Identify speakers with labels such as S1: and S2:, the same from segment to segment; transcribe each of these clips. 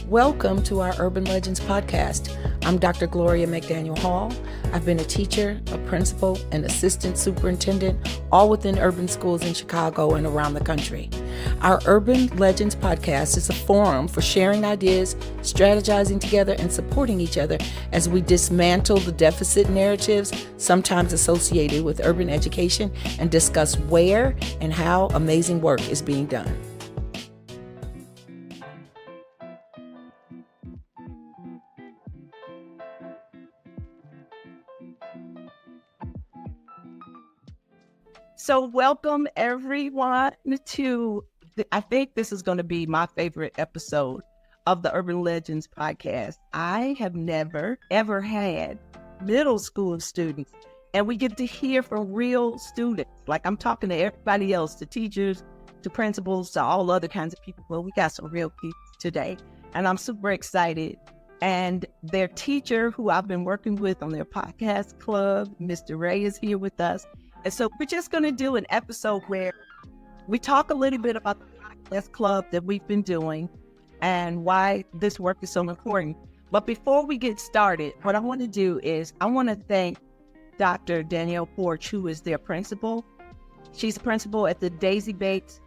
S1: Welcome to our Urban Legends podcast. I'm Dr. Gloria McDaniel Hall. I've been a teacher, a principal, and assistant superintendent, all within urban schools in Chicago and around the country. Our Urban Legends podcast is a forum for sharing ideas, strategizing together, and supporting each other as we dismantle the deficit narratives sometimes associated with urban education and discuss where and how amazing work is being done. So welcome everyone to, I think this is going to be my favorite episode of the Urban Legends podcast. I have never, ever had middle school students, and we get to hear from real students. Like I'm talking to everybody else, to teachers, to principals, to all other kinds of people. Well, we got some real people today, and I'm super excited. And their teacher, who I've been working with on their podcast club, Mr. Ray, is here with us. And so we're just going to do an episode where we talk a little bit about the podcast club that we've been doing and why this work is so important. But before we get started, what I want to do is I want to thank Dr. Danielle Porch, who is their principal. She's a principal at the Daisy Bates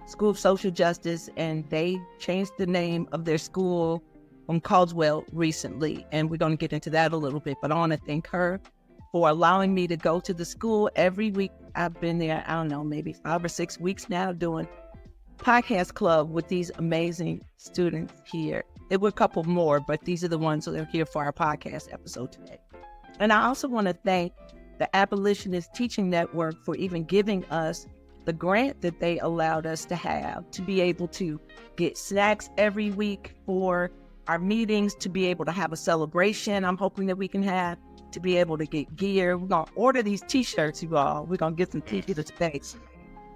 S1: School of Social Justice, and they changed the name of their school from Caldwell recently. And we're going to get into that a little bit, but I want to thank her for allowing me to go to the school every week. I've been there, I don't know, maybe 5 or 6 weeks now doing podcast club with these amazing students here. There were a couple more, but these are the ones that are here for our podcast episode today. And I also want to thank the Abolitionist Teaching Network for even giving us the grant that they allowed us to have to be able to get snacks every week for our meetings, to be able to have a celebration I'm hoping that we can have, to be able to get gear. We're going to order these t-shirts, you all. We're going to get some t-shirts today.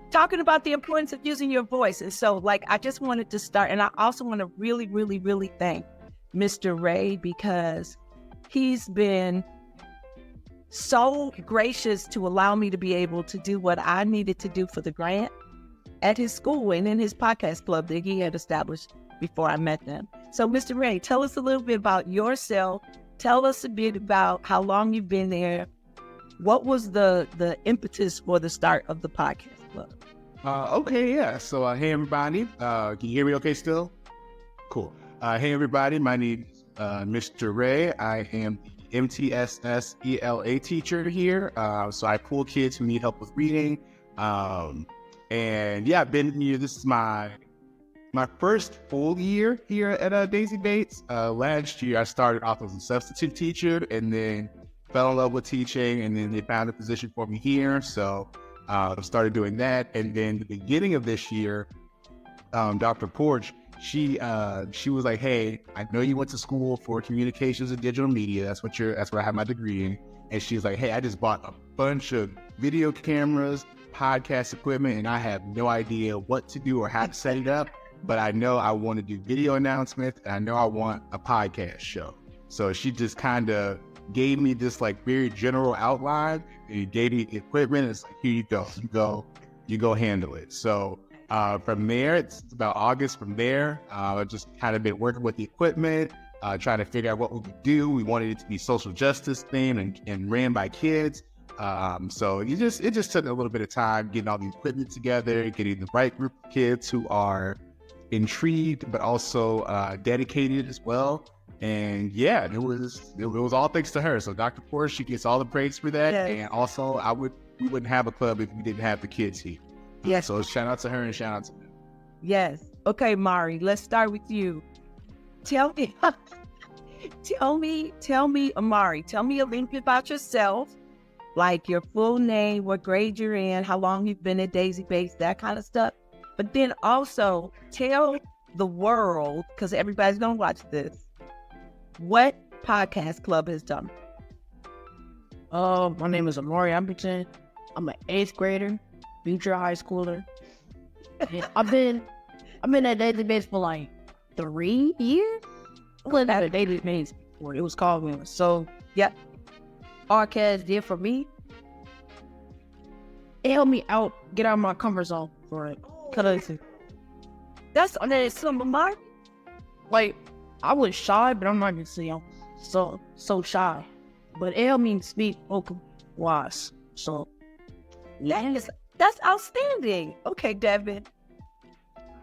S1: Talking about the importance of using your voice. And so, I just wanted to start. And I also want to really, really, really thank Mr. Ray, because he's been so gracious to allow me to be able to do what I needed to do for the grant at his school and in his podcast club that he had established before I met them. So, Mr. Ray, tell us a little bit about yourself. Tell us a bit about how long you've been there. What was the impetus for the start of the podcast club?
S2: Okay, yeah. So, hey, everybody. Can you hear me okay still? Cool. Hey, everybody. My name is Mr. Ray. I am the MTSS ELA teacher here. So I pull kids who need help with reading. And yeah, I've been here. This is my first full year here at Daisy Bates. Last year, I started off as a substitute teacher and then fell in love with teaching, and then they found a position for me here. So I started doing that. And then the beginning of this year, Dr. Porch, she was like, hey, I know you went to school for communications and digital media. That's what I have my degree in. And she's like, hey, I just bought a bunch of video cameras, podcast equipment, and I have no idea what to do or how to set it up. But I know I want to do video announcements, and I know I want a podcast show. So she just kind of gave me this very general outline, and gave me the equipment. And it's like, here you go handle it. So from there, it's about August. From there, I've just kind of been working with the equipment, trying to figure out what we could do. We wanted it to be social justice themed and ran by kids. So it just took a little bit of time getting all the equipment together, getting the right group of kids who are intrigued but also dedicated as well. And yeah, it was all thanks to her. So Dr. Porter, she gets all the praise for that. Yes. And also we wouldn't have a club if we didn't have the kids here. Yes. So shout out to her and shout out to them.
S1: Yes. Okay, Mari, let's start with you. Tell me, Amari, tell me a little bit about yourself, like your full name, what grade you're in, how long you've been at Daisy Bates, that kind of stuff. But then also tell the world, because everybody's going to watch this, what podcast club has done.
S3: My name is Amari Amberton. I'm an 8th grader, future high schooler. And I've been at Daisy Bates for 3 years. I wasn't at Daisy Bates before it was called me. So yeah, podcast did for me. It helped me out, get out of my comfort zone for it.
S1: That's some of my
S3: I was shy, but I'm not gonna say I'm so shy. But L means speak, vocal, wise. So
S1: That's outstanding. Okay, Devin.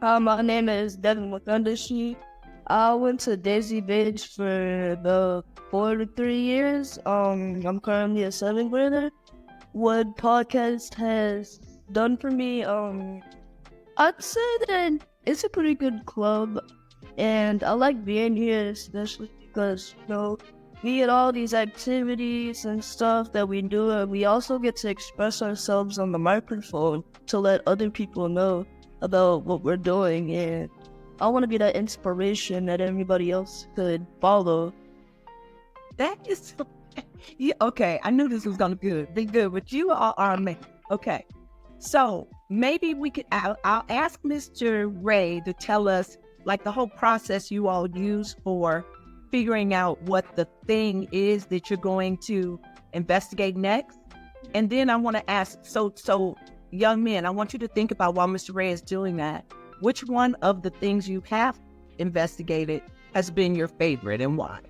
S3: my name is Devin McCundishi. I went to Daisy Beach for about 4 to 3 years. I'm currently a 7th grader. What podcast has done for me, I'd say that it's a pretty good club, and I like being here, especially because, we get all these activities and stuff that we do, and we also get to express ourselves on the microphone to let other people know about what we're doing, and I want to be that inspiration that everybody else could follow.
S1: That is, yeah, okay. I knew this was gonna be good, but you are amazing. Okay, so maybe we could. I'll ask Mr. Ray to tell us like the whole process you all use for figuring out what the thing is that you're going to investigate next, and then I want to ask. So young men, I want you to think about while Mr. Ray is doing that, which one of the things you have investigated has been your favorite and why?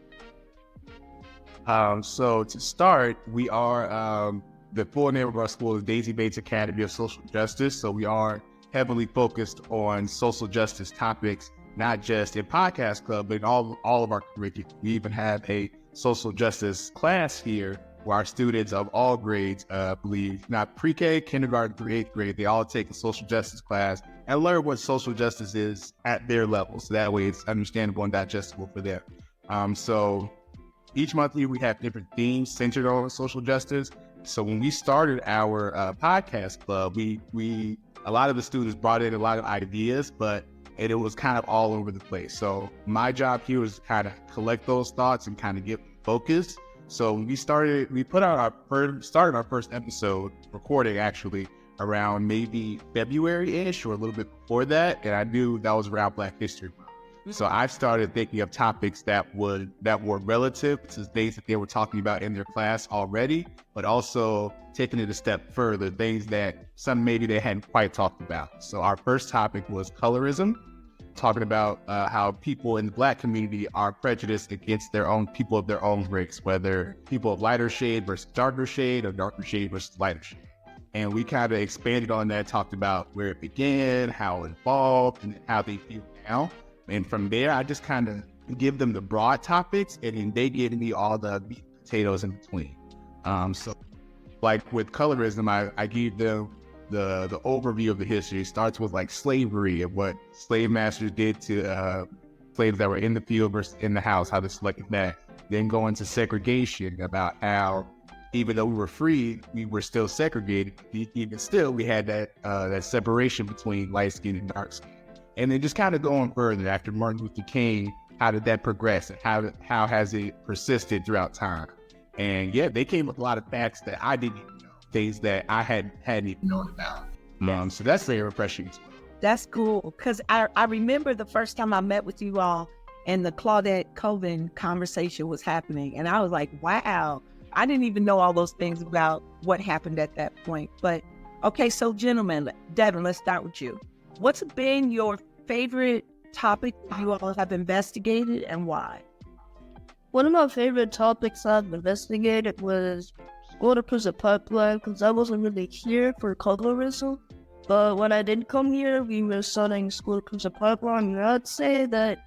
S2: So to start, we are the full name of our school is Daisy Bates Academy of Social Justice. So we are heavily focused on social justice topics, not just in podcast club, but in all of our curriculum. We even have a social justice class here where our students of all grades, believe not pre-K, kindergarten through 8th grade, they all take a social justice class and learn what social justice is at their level. So that way it's understandable and digestible for them. So each month here we have different themes centered on social justice. So when we started our podcast club, we a lot of the students brought in a lot of ideas, but it was kind of all over the place. So my job here was to kind of collect those thoughts and kind of get focused. So when we started our first episode recording actually around maybe February-ish or a little bit before that, and I knew that was around Black History Month. So I started thinking of topics that were relative to things that they were talking about in their class already, but also taking it a step further, things that some maybe they hadn't quite talked about. So our first topic was colorism, talking about how people in the Black community are prejudiced against their own people of their own race, whether people of lighter shade versus darker shade or darker shade versus lighter shade. And we kind of expanded on that, talked about where it began, how it evolved, and how they feel now. And from there, I just kind of give them the broad topics, and then they give me all the meat and potatoes in between. So like with colorism, I give them the overview of the history. It starts with like slavery and what slave masters did to slaves that were in the field versus in the house, how they selected that. Then go into segregation, about how even though we were free, we were still segregated. Even still, we had that separation between light skin and dark skin. And then just kind of going further, after Martin Luther King, how did that progress and how has it persisted throughout time? And yeah, they came with a lot of facts that I didn't even know, things that I hadn't even known about. So that's very refreshing as well.
S1: That's cool, because I remember the first time I met with you all and the Claudette Colvin conversation was happening. And I was like, wow, I didn't even know all those things about what happened at that point. But okay, so gentlemen, Devin, let's start with you. What's been your favorite topic you all have investigated and why?
S3: One of my favorite topics I've investigated was school to prison pipeline, because I wasn't really here for colorism. But when I did come here, we were studying school to prison pipeline, and I'd say that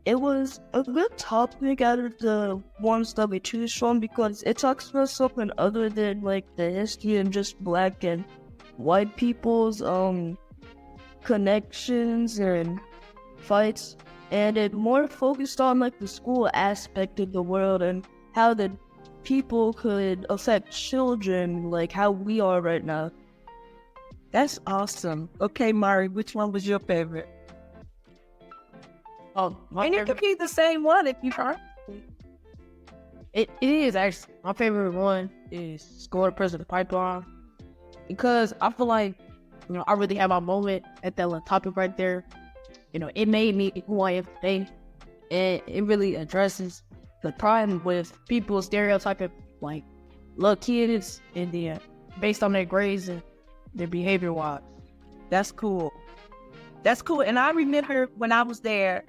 S3: it was a good topic out of the ones that we choose from, because it talks about something other than like the history and just Black and white people's connections and fights, and it more focused on like the school aspect of the world and how the people could affect children, like how we are right now.
S1: That's awesome. Okay, Mari, which one was your favorite? And it could be the same one if you are.
S3: It is actually my favorite one is school to prison pipeline, because I feel like I really had my moment at that topic right there. It made me who I am today. And it really addresses the problem with people stereotyping like little kids and based on their grades and their behavior wise.
S1: That's cool. That's cool. And I remember when I was there,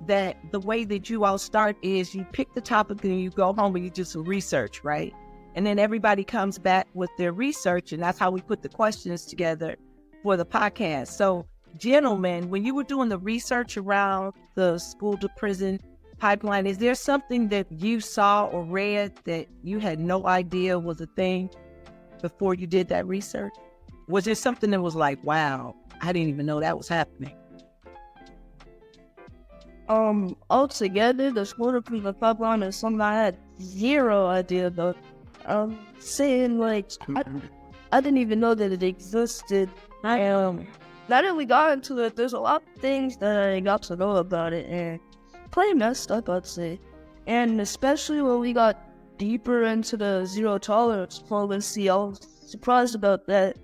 S1: that the way that you all start is you pick the topic and you go home and you do some research, right? And then everybody comes back with their research, and that's how we put the questions together for the podcast. So, gentlemen, when you were doing the research around the school to prison pipeline, is there something that you saw or read that you had no idea was a thing before you did that research? Was there something that was like, wow, I didn't even know that was happening?
S3: Altogether, the school to prison pipeline is something I had zero idea about. Saying like, I didn't even know that it existed. Now that we got into it, there's a lot of things that I got to know about it, and pretty messed up, I'd say. And especially when we got deeper into the zero tolerance policy, I was surprised about that.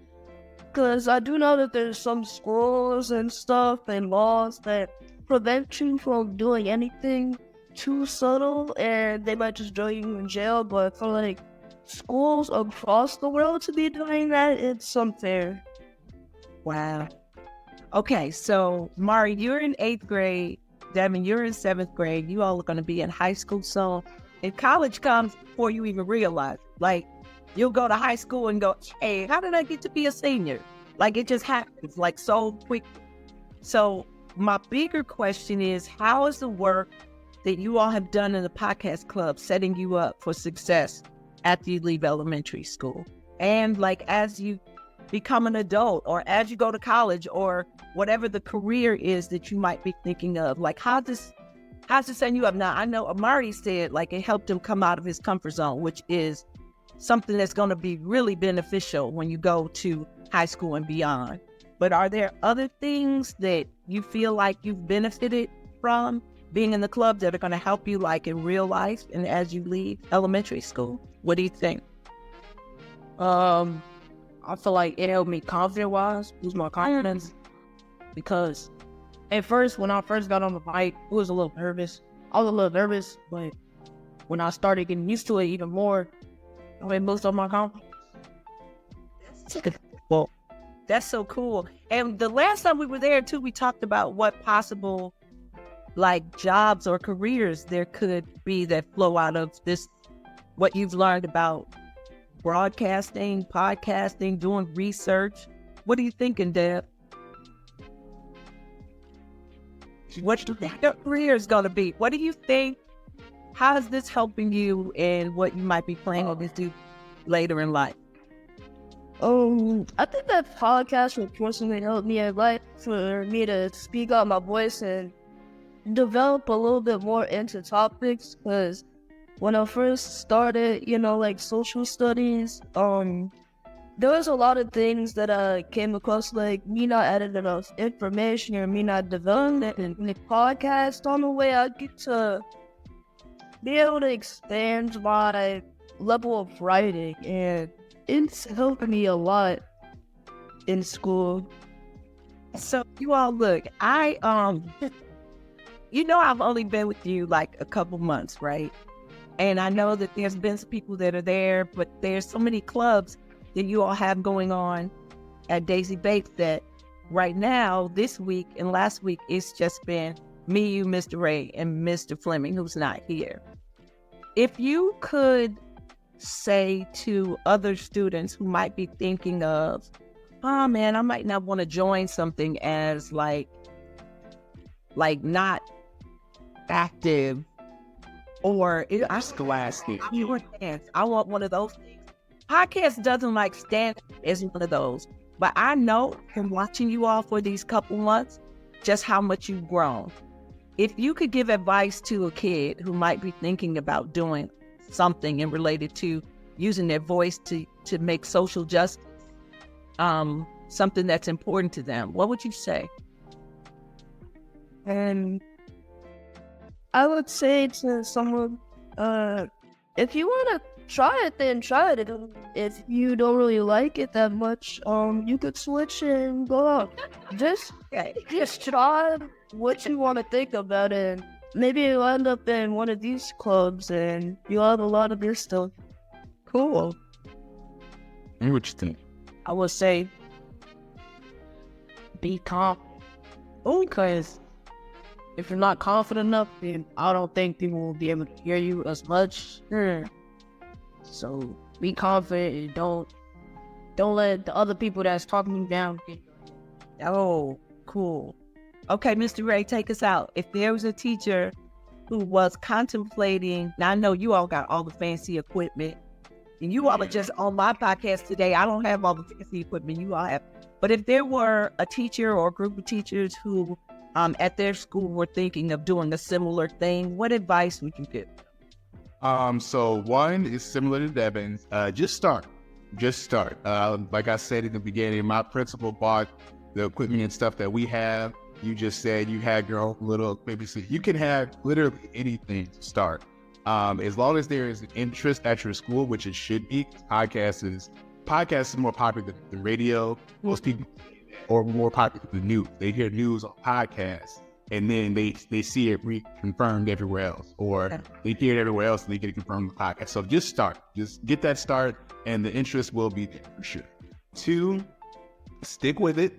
S3: Because I do know that there's some schools and stuff and laws that prevent you from doing anything too subtle, and they might just throw you in jail. But for like schools across the world to be doing that, it's unfair.
S1: Wow. Okay, so Mari, you're in 8th grade. Devin, you're in 7th grade. You all are going to be in high school soon. And college comes before you even realize. Like, you'll go to high school and go, hey, how did I get to be a senior? Like, it just happens, like, so quick. So my bigger question is, how is the work that you all have done in the podcast club setting you up for success after you leave elementary school? And, like, as you become an adult, or as you go to college, or whatever the career is that you might be thinking of, like, how's this setting you up? Now, I know Amari said, like, it helped him come out of his comfort zone, which is something that's going to be really beneficial when you go to high school and beyond. But are there other things that you feel like you've benefited from being in the club that are going to help you, like, in real life and as you leave elementary school? What do you think?
S3: I feel like it helped me confidence-wise, boost my confidence. Because at first, when I first got on the bike, I was a little nervous, but when I started getting used to it even more, it boosted up my confidence.
S1: Well, that's so cool. And the last time we were there, too, we talked about what possible, like, jobs or careers there could be that flow out of this, what you've learned about broadcasting, podcasting, doing research. What are you thinking, Deb? What your career is going to be? What do you think? How is this helping you in what you might be planning to do later in life?
S3: I think that podcast would personally help me in life, for me to speak out my voice and develop a little bit more into topics. Because when I first started, like social studies, there was a lot of things that I came across, like me not adding enough information or me not developing the podcast on the way. I get to be able to expand my level of writing, and it's helped me a lot in school.
S1: So you all look, I've only been with you like a couple months, right? And I know that there's been some people that are there, but there's so many clubs that you all have going on at Daisy Bakes that right now, this week and last week, it's just been me, you, Mr. Ray, and Mr. Fleming, who's not here. If you could say to other students who might be thinking of, oh man, I might not want to join something as like not active, or I want one of those things. Podcast doesn't like stand as one of those, but I know from watching you all for these couple months just how much you've grown. If you could give advice to a kid who might be thinking about doing something and related to using their voice to make social justice something that's important to them, what would you say?
S3: And I would say to someone, if you want to try it, then try it. If you don't really like it that much, you could switch and go out. Just try what you want to think about it. And maybe you'll end up in one of these clubs and you'll have a lot of this stuff.
S1: Cool.
S2: And what you think?
S3: I would say be calm.
S1: Because
S3: if you're not confident enough, then I don't think people will be able to hear you as much. So be confident and don't let the other people that's talking you down get you.
S1: Oh, cool. Okay, Mr. Ray, take us out. If there was a teacher who was contemplating, now I know you all got all the fancy equipment, and you all are just on my podcast today. I don't have all the fancy equipment you all have. But if there were a teacher or a group of teachers who at their school were thinking of doing a similar thing, what advice would you give?
S2: So one is similar to Devin's. Just start. Like I said in the beginning, my principal bought the equipment and stuff that we have. You just said you had your own little equipment. So you can have literally anything to start. As long as there is an interest at your school, which it should be. Podcasts is more popular than radio. Most people are more popular than news. They hear news on podcasts, and then they see it reconfirmed everywhere else, or they hear it everywhere else and they get it confirmed on the podcast. So just start. Just get that start, and the interest will be there for sure. 2, stick with it,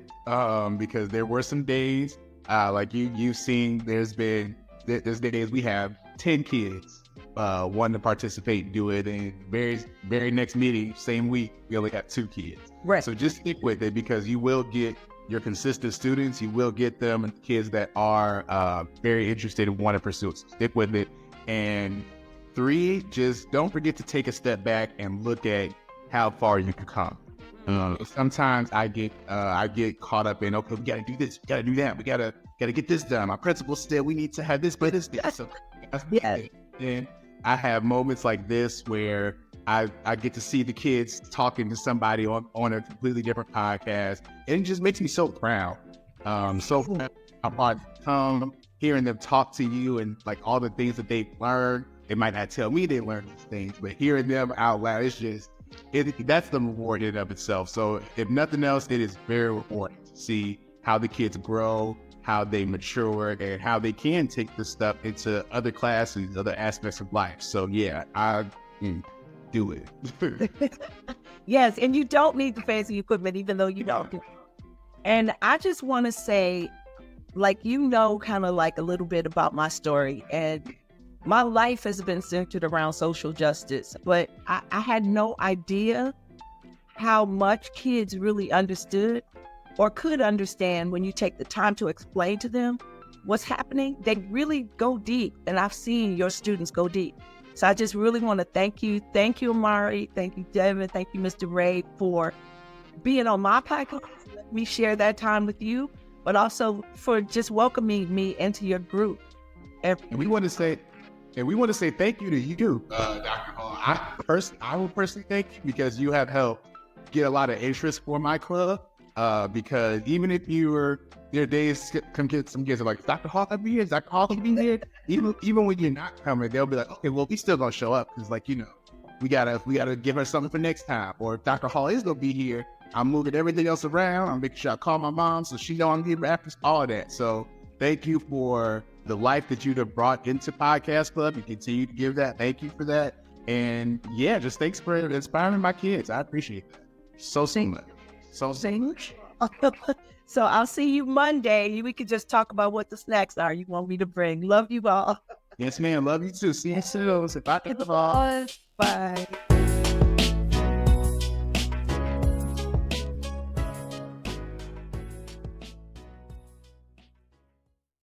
S2: because there were some days, like you've seen, there's days we have 10 kids want to participate and do it, and very next meeting, same week, we only have 2 kids.
S1: Right.
S2: So just stick with it, because you will get your consistent students, you will get them and kids that are very interested and want to pursue it. So stick with it. And 3, just don't forget to take a step back and look at how far you can come. Sometimes I get caught up in, okay, we got to do this, we got to do that, we got to get this done. My principal said we need to have this, but this. So then I have moments like this where I get to see the kids talking to somebody on a completely different podcast, and it just makes me so proud. So proud to come, hearing them talk to you and like all the things that they've learned. They might not tell me they learned these things, but hearing them out loud, that's the reward in and of itself. So if nothing else, it is very rewarding to see how the kids grow, how they mature, and how they can take this stuff into other classes, other aspects of life. So yeah, I do it.
S1: Yes, and you don't need the fancy equipment, even though you don't. And I just want to say, like, kind of like a little bit about my story. And my life has been centered around social justice, but I had no idea how much kids really understood or could understand when you take the time to explain to them what's happening. They really go deep, and I've seen your students go deep. So I just really want to thank you. Thank you, Amari. Thank you, Devin. Thank you, Mr. Ray, for being on my podcast. Let me share that time with you, but also for just welcoming me into your group.
S2: And we want to say thank you to you, Dr. Hall. I will personally thank you, because you have helped get a lot of interest for my club. Because even if there are days some kids are like, Dr. Hall can be here, Dr. Hall can be here. Even when you're not coming, they'll be like, okay, well, we still gonna show up, because we gotta give her something for next time. Or if Dr. Hall is gonna be here, I'm moving everything else around. I'm making sure I call my mom so she know I'm here after all of that. So thank you for the life that you have brought into Podcast Club. You continue to give that. Thank you for that. And yeah, just thanks for inspiring my kids. I appreciate that so much. So much.
S1: So I'll see you Monday. We could just talk about what the snacks are you want me to bring. Love you all.
S2: Yes, ma'am. Love you too. See you soon. Bye.
S1: Bye.